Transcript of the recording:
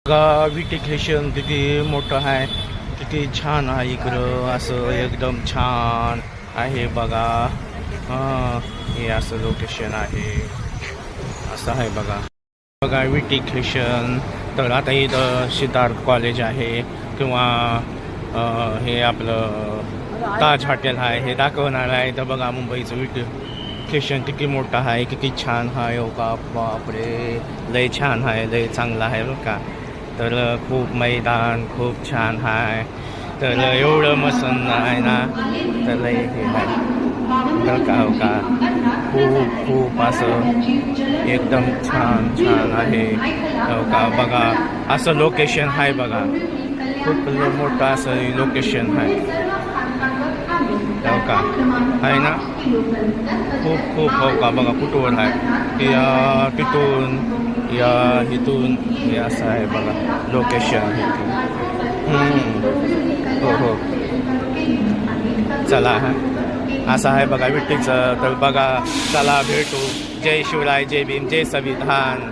विटी स्टेशन किती मोठं आहे, किती छान आहे इकडं, असं एकदम छान आहे बघा. हे असं लोकेशन आहे, असं आहे बघा. बघा विटी स्टेशन. तर आता इथं सिद्धार्थ कॉलेज आहे किंवा हे आपलं ताज हॉटेल आहे हे दाखवणार आहे. तर बघा मुंबईचं विटी स्टेशन किती मोठं आहे, किती छान आहे. हो का, बापरे, लय छान आहे, लय चांगलं आहे बरं का. तर खूप मैदान खूप छान आहे. तर एवढं मस्त आहे ना, तर लय हे आहे बरं का. हो का, खूप खूप असं एकदम छान छान आहे. हो का, बघा असं लोकेशन आहे बघा. खूप मोठं असं लोकेशन आहे. हो का, आहे ना, खूप खूप. हो का, बघा कुठवर आहे की तिथून या इथून हे असं आहे बघा लोकेशन. हो हो, चला हा, असं आहे बघा विट्टीचं. तर बघा, चला भेटू. जय शिवराय, जय भीम, जय संविधान.